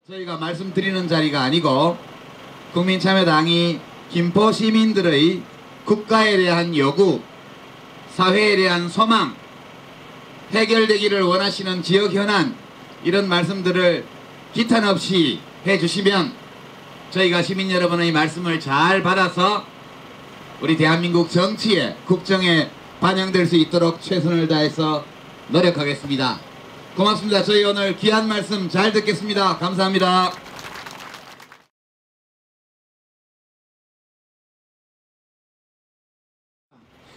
저희가 말씀드리는 자리가 아니고 국민참여당이 김포 시민들의 국가에 대한 요구, 사회에 대한 소망, 해결되기를 원하시는 지역 현안, 이런 말씀들을 기탄 없이 해주시면 저희가 시민 여러분의 말씀을 잘 받아서 우리 대한민국 정치에, 국정에 반영될 수 있도록 최선을 다해서 노력하겠습니다. 고맙습니다. 저희 오늘 귀한 말씀 잘 듣겠습니다. 감사합니다.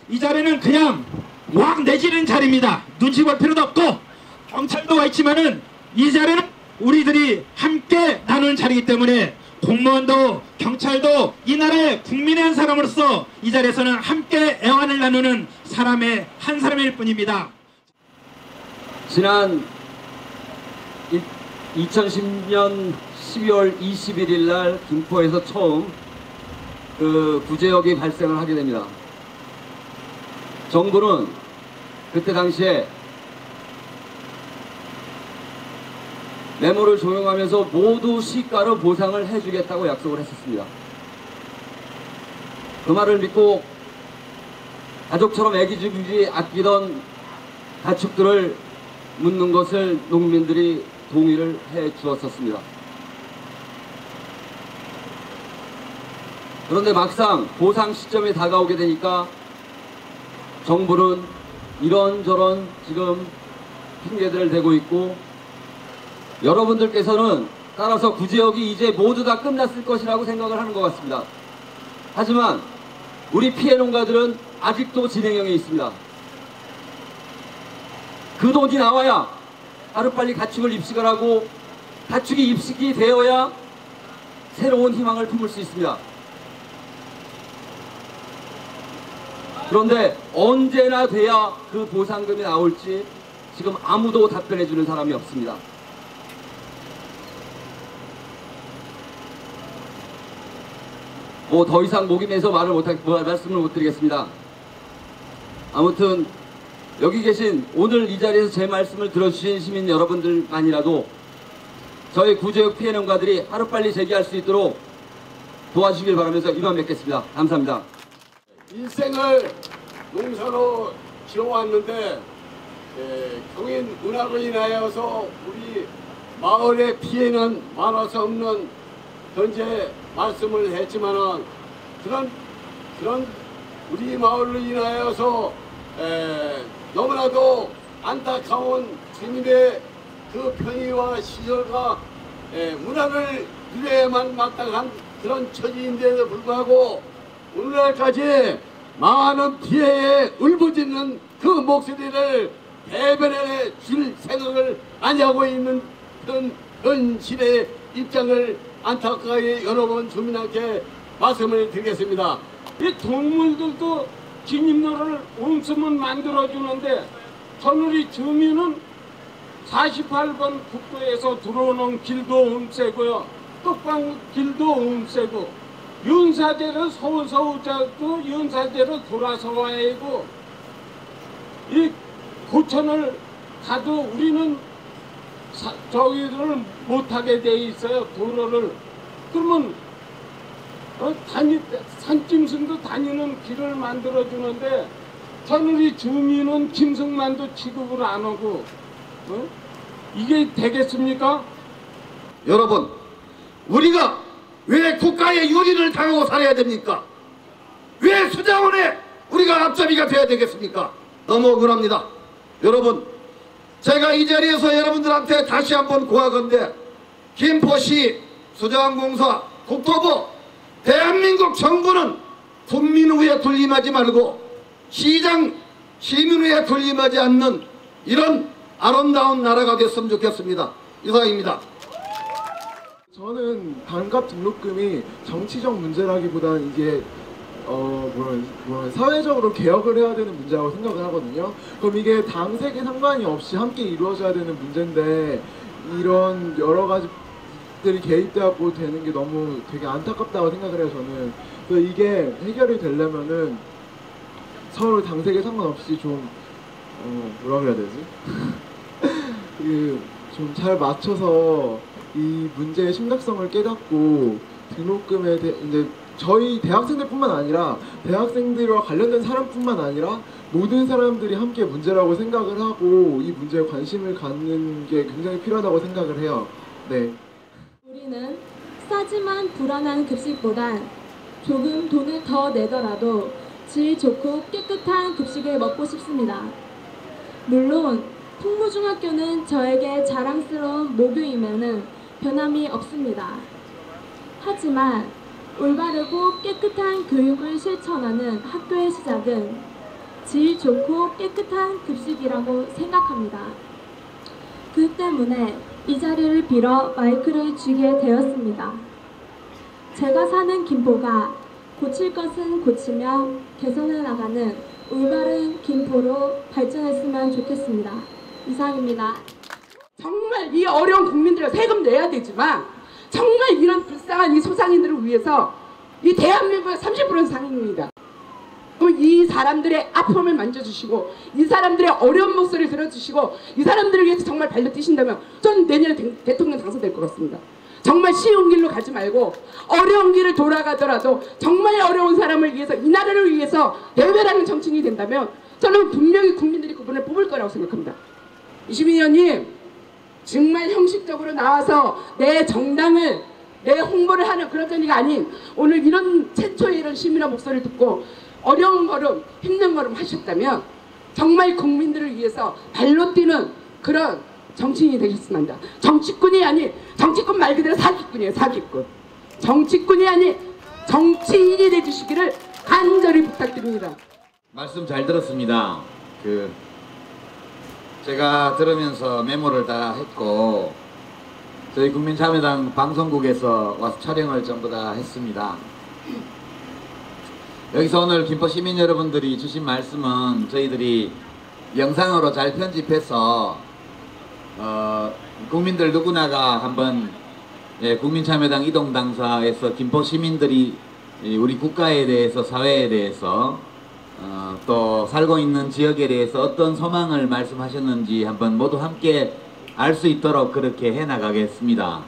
이 자리는 그냥 막 내지는 자리입니다. 눈치 볼 필요도 없고 경찰도 와 있지만은 이 자리는 우리들이 함께 나누는 자리이기 때문에 공무원도 경찰도 이 나라의 국민의 한 사람으로서 이 자리에서는 함께 애환을 나누는 사람의 한 사람일 뿐입니다. 지난 2010년 12월 21일 날 김포에서 처음 그 구제역이 발생을 하게 됩니다. 정부는 그때 당시에 메모를 종용하면서 모두 시가로 보상을 해주겠다고 약속을 했었습니다. 그 말을 믿고 가족처럼 애기주기 아끼던 가축들을 묻는 것을 농민들이 동의를 해 주었었습니다. 그런데 막상 보상 시점이 다가오게 되니까 정부는 이런저런 지금 핑계들을 대고 있고, 여러분들께서는 따라서 구제역이 이제 모두 다 끝났을 것이라고 생각을 하는 것 같습니다. 하지만 우리 피해 농가들은 아직도 진행형에 있습니다. 그 돈이 나와야 하루빨리 가축을 입식을 하고 가축이 입식이 되어야 새로운 희망을 품을 수 있습니다. 그런데 언제나 돼야 그 보상금이 나올지 지금 아무도 답변해 주는 사람이 없습니다. 더 이상 목이 메서 말씀을 못 드리겠습니다. 아무튼 여기 계신 오늘 이 자리에서 제 말씀을 들어주신 시민 여러분들만이라도 저희 구제역 피해 농가들이 하루빨리 재기할 수 있도록 도와주시길 바라면서 이만 뵙겠습니다. 감사합니다. 일생을 농사로 지어왔는데 경인 문화로 인하여서 우리 마을의 피해는 많아서 없는 현재 말씀을 했지만은 그런 우리 마을로 인하여서 너무나도 안타까운 주님의 그 편의와 시설과 문화를 누려야만 마땅한 그런 처지인데도 불구하고 오늘날까지 많은 피해에 울부짖는 그 목소리를 대변해 줄 생각을 안 하고 있는 그런 현실의 입장을 안타깝게 여러 번 주민한테 말씀을 드리겠습니다. 이 동물들도 진입로를 옹수문 만들어주는데 저누리 주민은 48번 국도에서 들어오는 길도 옹세고요, 떡방 길도 옹세고, 윤사제로 서울서울자도 윤사제로 돌아서 와야 하고, 이 고천을 가도 우리는 저기를 못하게 돼 있어요. 도로를. 그러면 산짐승도 다니는 길을 만들어주는데 저누리 주민은 짐승만도 취급을 안 하고, 이게 되겠습니까? 여러분, 우리가 왜 국가의 유리를 당하고 살아야 됩니까? 왜 수자원에 우리가 앞잡이가 돼야 되겠습니까? 너무 억울합니다. 여러분, 제가 이 자리에서 여러분들한테 다시 한번 고하건대 김포시 수자원공사 국토부 대한민국 정부는 국민 후에 군림하지 말고 시민 후에 군림하지 않는 이런 아름다운 나라가 됐으면 좋겠습니다. 이상입니다. 저는 반값 등록금이 정치적 문제라기보다는 이게 사회적으로 개혁을 해야 되는 문제라고 생각을 하거든요. 그럼 이게 당색에 상관이 없이 함께 이루어져야 되는 문제인데 이런 여러 가지들이 개입되고 되는 게 너무 되게 안타깝다고 생각을 해요. 저는. 그래서 이게 해결이 되려면은 서로 당색에 상관없이 좀 뭐라 그래야 되지? 좀 잘 맞춰서 이 문제의 심각성을 깨닫고 등록금에 이제 저희 대학생들뿐만 아니라 대학생들과 관련된 사람뿐만 아니라 모든 사람들이 함께 문제라고 생각을 하고 이 문제에 관심을 갖는 게 굉장히 필요하다고 생각을 해요. 네. 우리는 싸지만 불안한 급식보단 조금 돈을 더 내더라도 질 좋고 깨끗한 급식을 먹고 싶습니다. 물론 풍무중학교는 저에게 자랑스러운 모교이면은 변함이 없습니다. 하지만 올바르고 깨끗한 교육을 실천하는 학교의 시작은 질 좋고 깨끗한 급식이라고 생각합니다. 그 때문에 이 자리를 빌어 마이크를 쥐게 되었습니다. 제가 사는 김포가 고칠 것은 고치며 개선해 나가는 올바른 김포로 발전했으면 좋겠습니다. 이상입니다. 정말 이 어려운 국민들을 세금 내야 되지만 정말 이런 불쌍한 이 소상인들을 위해서 이 대한민국의 30%는 상인입니다. 그럼 이 사람들의 아픔을 만져주시고 이 사람들의 어려운 목소리를 들어주시고 이 사람들을 위해서 정말 발로 뛰신다면 저는 내년에 대통령 당선될 것 같습니다. 정말 쉬운 길로 가지 말고 어려운 길을 돌아가더라도 정말 어려운 사람을 위해서 이 나라를 위해서 대회라는 정치인이 된다면 저는 분명히 국민들이 그분을 뽑을 거라고 생각합니다. 이시민 의원님 정말 형식적으로 나와서 내 정당을 내 홍보를 하는 그런 자리가 아닌 오늘 이런 최초의 이런 시민의 목소리를 듣고 어려운 걸음 힘든 걸음 하셨다면 정말 국민들을 위해서 발로 뛰는 그런 정치인이 되셨으면 한다. 정치꾼이 아닌 정치꾼 말 그대로 사기꾼이에요. 사기꾼. 정치꾼이 아닌 정치인이 되주시기를 간절히 부탁드립니다. 말씀 잘 들었습니다. 제가 들으면서 메모를 다 했고 저희 국민참여당 방송국에서 와서 촬영을 전부 다 했습니다. 여기서 오늘 김포 시민 여러분들이 주신 말씀은 저희들이 영상으로 잘 편집해서 국민들 누구나가 한번 국민참여당 이동당사에서 김포 시민들이 우리 국가에 대해서 사회에 대해서 또 살고 있는 지역에 대해서 어떤 소망을 말씀하셨는지 한번 모두 함께 알 수 있도록 그렇게 해나가겠습니다.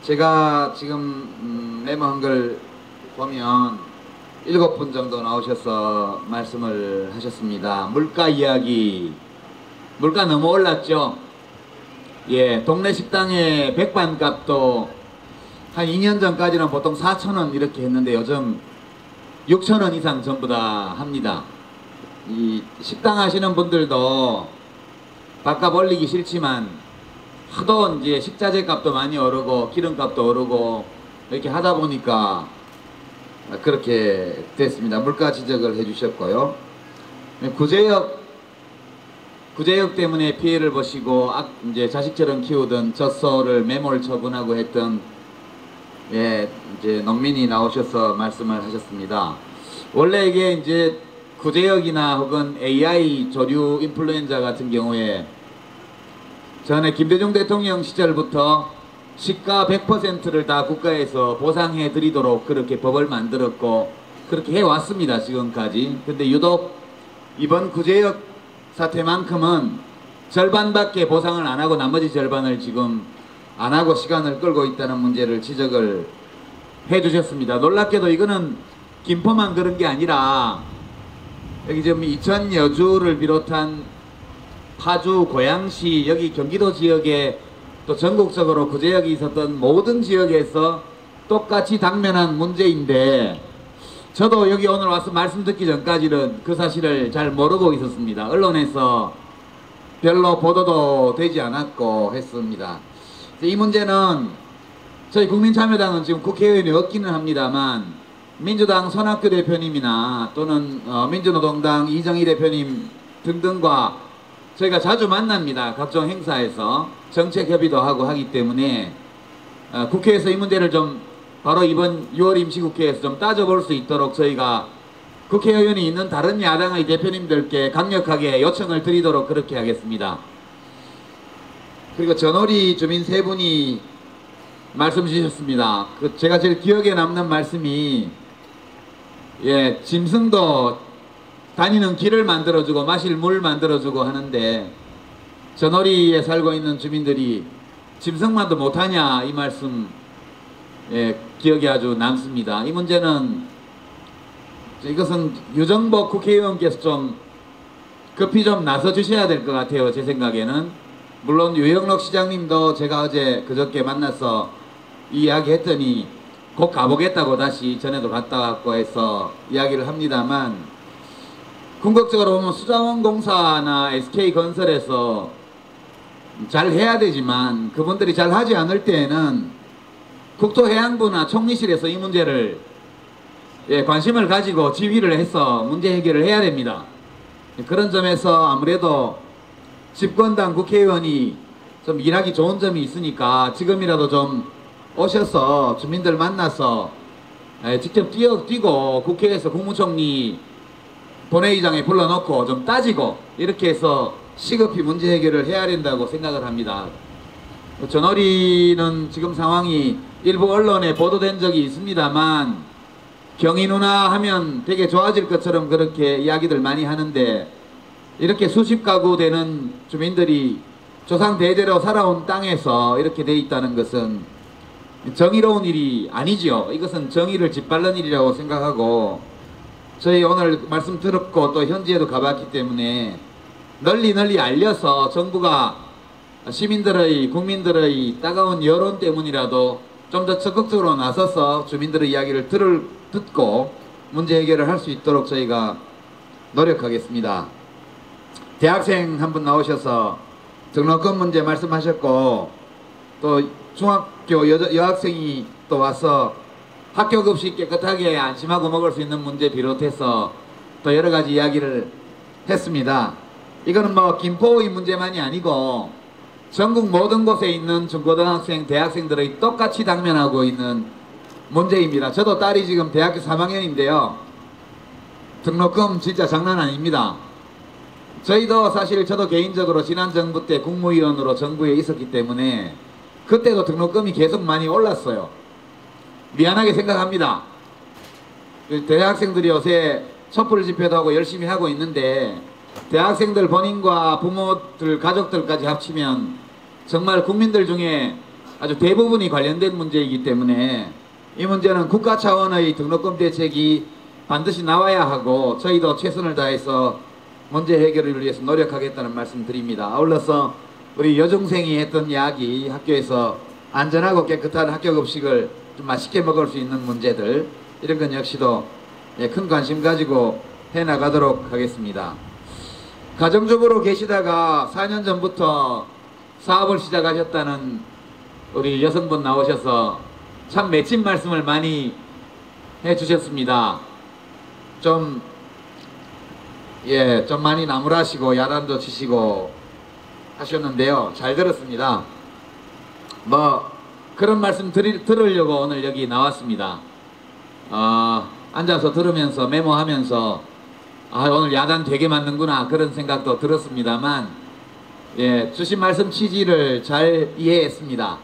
제가 지금 메모한 걸 보면 7분 정도 나오셔서 말씀을 하셨습니다. 물가 이야기. 물가 너무 올랐죠? 예, 동네 식당의 백반값도 한 2년 전까지는 보통 4,000원 이렇게 했는데 요즘 6,000원 이상 전부 다 합니다. 이 식당 하시는 분들도 밥값 올리기 싫지만 하도 이제 식자재 값도 많이 오르고 기름값도 오르고 이렇게 하다 보니까 그렇게 됐습니다. 물가 지적을 해주셨고요. 구제역 때문에 피해를 보시고 이제 자식처럼 키우던 젖소를 매몰 처분하고 했던 이제 농민이 나오셔서 말씀을 하셨습니다. 원래 이게 이제 구제역이나 혹은 AI 조류 인플루엔자 같은 경우에 전에 김대중 대통령 시절부터 시가 100%를 다 국가에서 보상해 드리도록 그렇게 법을 만들었고 그렇게 해왔습니다. 지금까지. 근데 유독 이번 구제역 사태만큼은 절반밖에 보상을 안 하고 나머지 절반을 지금 안 하고 시간을 끌고 있다는 문제를 지적을 해 주셨습니다. 놀랍게도 이거는 김포만 그런 게 아니라 여기 지금 이천 여주를 비롯한 파주, 고양시, 여기 경기도 지역에 또 전국적으로 구제역이 있었던 모든 지역에서 똑같이 당면한 문제인데 저도 여기 오늘 와서 말씀 듣기 전까지는 그 사실을 잘 모르고 있었습니다. 언론에서 별로 보도도 되지 않았고 했습니다. 이 문제는 저희 국민참여당은 지금 국회의원이 없기는 합니다만 민주당 손학규 대표님이나 또는 민주노동당 이정희 대표님 등등과 저희가 자주 만납니다. 각종 행사에서 정책 협의도 하고 하기 때문에 국회에서 이 문제를 좀 바로 이번 6월 임시국회에서 좀 따져볼 수 있도록 저희가 국회의원이 있는 다른 야당의 대표님들께 강력하게 요청을 드리도록 그렇게 하겠습니다. 그리고 전월이 주민 세 분이 말씀 주셨습니다. 제가 제일 기억에 남는 말씀이 짐승도 다니는 길을 만들어주고 마실 물 만들어주고 하는데 전월이에 살고 있는 주민들이 짐승만도 못하냐 이 말씀 기억이 아주 남습니다. 이 문제는 이것은 유정복 국회의원께서 좀 급히 좀 나서 주셔야 될 것 같아요. 제 생각에는. 물론 유영록 시장님도 제가 어제 그저께 만나서 이야기 했더니 곧 가보겠다고 다시 전에도 갔다 왔고 해서 이야기를 합니다만, 궁극적으로 보면 수자원공사나 SK건설에서 잘 해야 되지만 그분들이 잘 하지 않을 때에는 국토해양부나 총리실에서 이 문제를 관심을 가지고 지휘를 해서 문제 해결을 해야 됩니다. 그런 점에서 아무래도 집권당 국회의원이 좀 일하기 좋은 점이 있으니까 지금이라도 좀 오셔서 주민들 만나서 직접 뛰고 국회에서 국무총리 본회의장에 불러놓고 좀 따지고 이렇게 해서 시급히 문제 해결을 해야 된다고 생각을 합니다. 전어리는 지금 상황이 일부 언론에 보도된 적이 있습니다만 경인운하 하면 되게 좋아질 것처럼 그렇게 이야기들 많이 하는데, 이렇게 수십 가구 되는 주민들이 조상 대대로 살아온 땅에서 이렇게 돼 있다는 것은 정의로운 일이 아니지요. 이것은 정의를 짓밟는 일이라고 생각하고, 저희 오늘 말씀 들었고 또 현지에도 가봤기 때문에 널리 알려서 정부가 시민들의 국민들의 따가운 여론 때문이라도 좀 더 적극적으로 나서서 주민들의 이야기를 듣고 문제 해결을 할 수 있도록 저희가 노력하겠습니다. 대학생 한 분 나오셔서 등록금 문제 말씀하셨고, 또 중학교 여학생이 또 와서 학교급식 깨끗하게 안심하고 먹을 수 있는 문제 비롯해서 또 여러 가지 이야기를 했습니다. 이거는 뭐 김포의 문제만이 아니고 전국 모든 곳에 있는 중고등학생, 대학생들의 똑같이 당면하고 있는 문제입니다. 저도 딸이 지금 대학교 3학년인데요. 등록금 진짜 장난 아닙니다. 저희도 사실 저도 개인적으로 지난 정부 때 국무위원으로 정부에 있었기 때문에 그때도 등록금이 계속 많이 올랐어요. 미안하게 생각합니다. 대학생들이 요새 촛불 집회도 하고 열심히 하고 있는데 대학생들 본인과 부모들, 가족들까지 합치면 정말 국민들 중에 아주 대부분이 관련된 문제이기 때문에 이 문제는 국가 차원의 등록금 대책이 반드시 나와야 하고 저희도 최선을 다해서 문제 해결을 위해서 노력하겠다는 말씀 드립니다. 아울러서 우리 여중생이 했던 이야기, 학교에서 안전하고 깨끗한 학교급식을 좀 맛있게 먹을 수 있는 문제들, 이런 건 역시도 큰 관심 가지고 해나가도록 하겠습니다. 가정주부로 계시다가 4년 전부터 사업을 시작하셨다는 우리 여성분 나오셔서 참 멋진 말씀을 많이 해주셨습니다. 좀 많이 나무라시고 야단도 치시고 하셨는데요. 잘 들었습니다. 뭐 그런 말씀 들으려고 오늘 여기 나왔습니다. 앉아서 들으면서 메모하면서 오늘 야단 되게 맞는구나 그런 생각도 들었습니다만, 주신 말씀 취지를 잘 이해했습니다.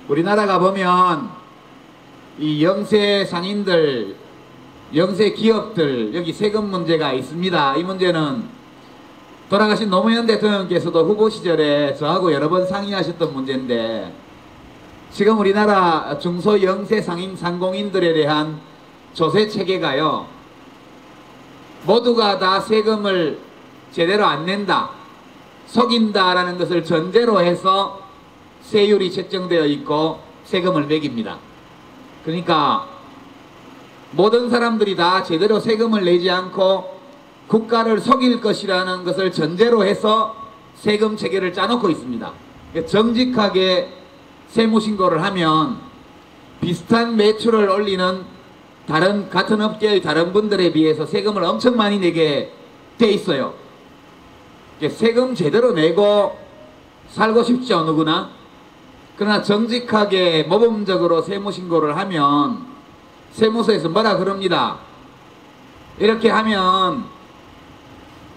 우리나라가 보면 이 영세 상인들, 영세 기업들, 여기 세금 문제가 있습니다. 이 문제는 돌아가신 노무현 대통령께서도 후보 시절에 저하고 여러 번 상의하셨던 문제인데, 지금 우리나라 중소 영세 상인 상공인들에 대한 조세 체계가요, 모두가 다 세금을 제대로 안 낸다, 속인다라는 것을 전제로 해서 세율이 책정되어 있고 세금을 매깁니다. 그러니까 모든 사람들이 다 제대로 세금을 내지 않고 국가를 속일 것이라는 것을 전제로 해서 세금 체계를 짜놓고 있습니다. 정직하게 세무신고를 하면 비슷한 매출을 올리는 같은 업계의 다른 분들에 비해서 세금을 엄청 많이 내게 돼 있어요. 세금 제대로 내고 살고 싶죠, 누구나. 그러나 정직하게 모범적으로 세무신고를 하면 세무서에서 뭐라 그럽니다. 이렇게 하면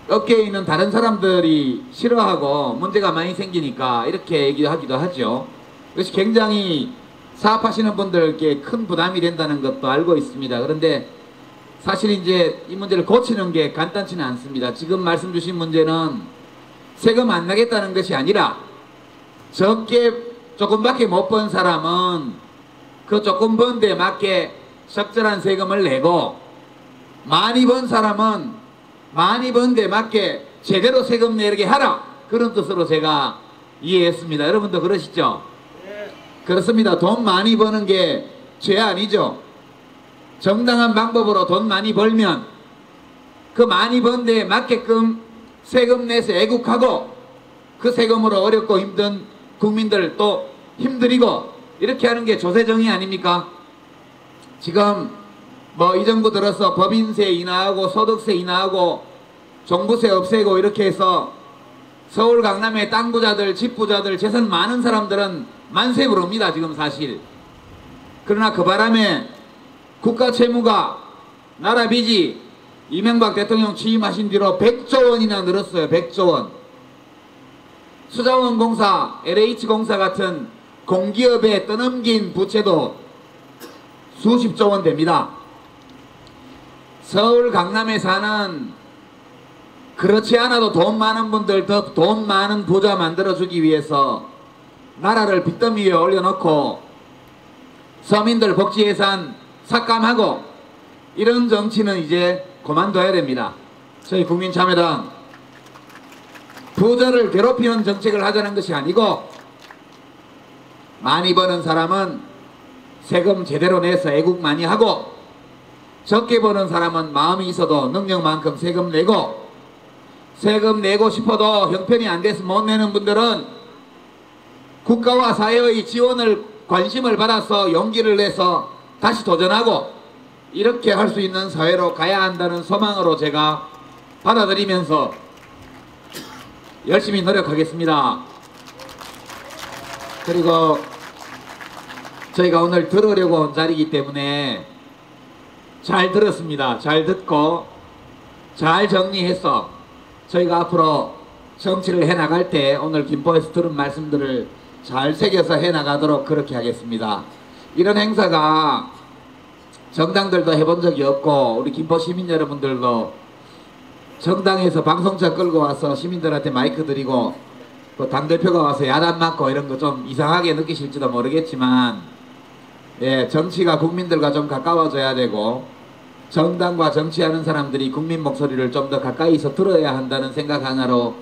업계에 있는 다른 사람들이 싫어하고 문제가 많이 생기니까 이렇게 얘기하기도 하죠. 그것이 굉장히 사업하시는 분들께 큰 부담이 된다는 것도 알고 있습니다. 그런데 사실 이제 이 문제를 고치는 게 간단치는 않습니다. 지금 말씀 주신 문제는 세금 안 내겠다는 것이 아니라 적게 조금밖에 못 번 사람은 그 조금 번 데 맞게 적절한 세금을 내고, 많이 번 사람은 많이 번 데 맞게 제대로 세금 내게 하라, 그런 뜻으로 제가 이해했습니다. 여러분도 그러시죠? 그렇습니다. 돈 많이 버는 게 죄 아니죠. 정당한 방법으로 돈 많이 벌면 그 많이 번 데에 맞게끔 세금 내서 애국하고, 그 세금으로 어렵고 힘든 국민들 또 힘들이고, 이렇게 하는 게 조세정의 아닙니까? 지금 뭐 이 정부 들어서 법인세 인하하고 소득세 인하하고 종부세 없애고 이렇게 해서 서울 강남의 땅 부자들, 집 부자들, 재산 많은 사람들은 만세 부릅니다, 지금 사실. 그러나 그 바람에 국가 채무가, 나라 빚이 이명박 대통령 취임하신 뒤로 100조 원이나 늘었어요. 100조 원. 수자원공사, LH공사 같은 공기업에 떠넘긴 부채도 수십조 원 됩니다. 서울 강남에 사는 그렇지 않아도 돈 많은 분들 더 돈 많은 부자 만들어주기 위해서 나라를 빚더미 위에 올려놓고 서민들 복지예산 삭감하고, 이런 정치는 이제 그만둬야 됩니다. 저희 국민참여당 부자를 괴롭히는 정책을 하자는 것이 아니고, 많이 버는 사람은 세금 제대로 내서 애국 많이 하고, 적게 버는 사람은 마음이 있어도 능력만큼 세금 내고, 세금 내고 싶어도 형편이 안 돼서 못 내는 분들은 국가와 사회의 지원을, 관심을 받아서 용기를 내서 다시 도전하고, 이렇게 할 수 있는 사회로 가야 한다는 소망으로 제가 받아들이면서 열심히 노력하겠습니다. 그리고 저희가 오늘 들으려고 온 자리이기 때문에 잘 들었습니다. 잘 듣고 잘 정리해서 저희가 앞으로 정치를 해나갈 때 오늘 김포에서 들은 말씀들을 잘 새겨서 해나가도록 그렇게 하겠습니다. 이런 행사가 정당들도 해본 적이 없고, 우리 김포 시민 여러분들도 정당에서 방송차 끌고 와서 시민들한테 마이크 드리고 또 당대표가 와서 야단 맞고 이런 거 좀 이상하게 느끼실지도 모르겠지만, 예, 정치가 국민들과 좀 가까워져야 되고, 정당과 정치하는 사람들이 국민 목소리를 좀 더 가까이서 들어야 한다는 생각 하나로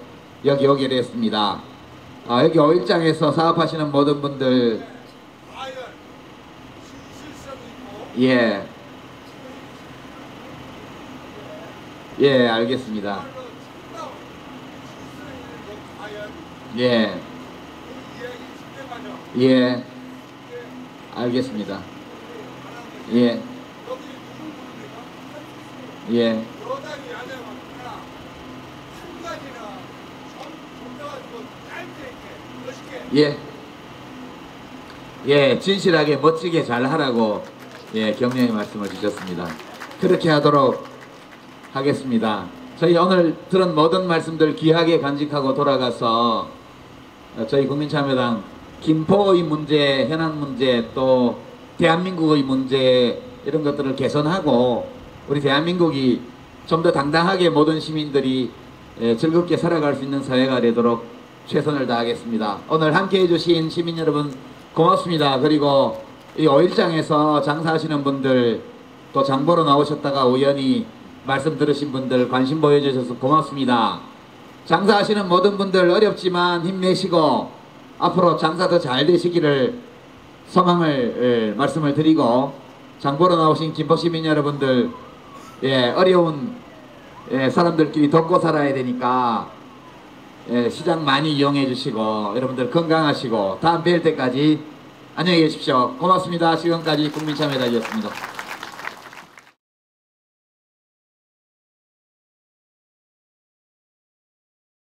여기 오게 됐습니다. 여기 5일장에서 사업하시는 모든 분들, 예, 예, 알겠습니다. 예, 예, 알겠습니다. 예, 예, 예, 예, 진실하게 멋지게 잘 하라고, 예, 격려의 말씀을 주셨습니다. 그렇게 하도록 하겠습니다. 저희 오늘 들은 모든 말씀들 귀하게 간직하고 돌아가서 저희 국민참여당 김포의 문제, 현안 문제, 또 대한민국의 문제, 이런 것들을 개선하고 우리 대한민국이 좀 더 당당하게 모든 시민들이 즐겁게 살아갈 수 있는 사회가 되도록 최선을 다하겠습니다. 오늘 함께 해주신 시민 여러분 고맙습니다. 그리고 이 5일장에서 장사하시는 분들, 또 장보러 나오셨다가 우연히 말씀 들으신 분들 관심 보여주셔서 고맙습니다. 장사하시는 모든 분들 어렵지만 힘내시고 앞으로 장사 더 잘 되시기를 소망을 말씀을 드리고, 장보러 나오신 김포시민 여러분들, 예, 어려운 사람들끼리 돕고 살아야 되니까 시장 많이 이용해 주시고 여러분들 건강하시고 다음 뵐 때까지 안녕히 계십시오. 고맙습니다. 지금까지 국민참여당이었습니다.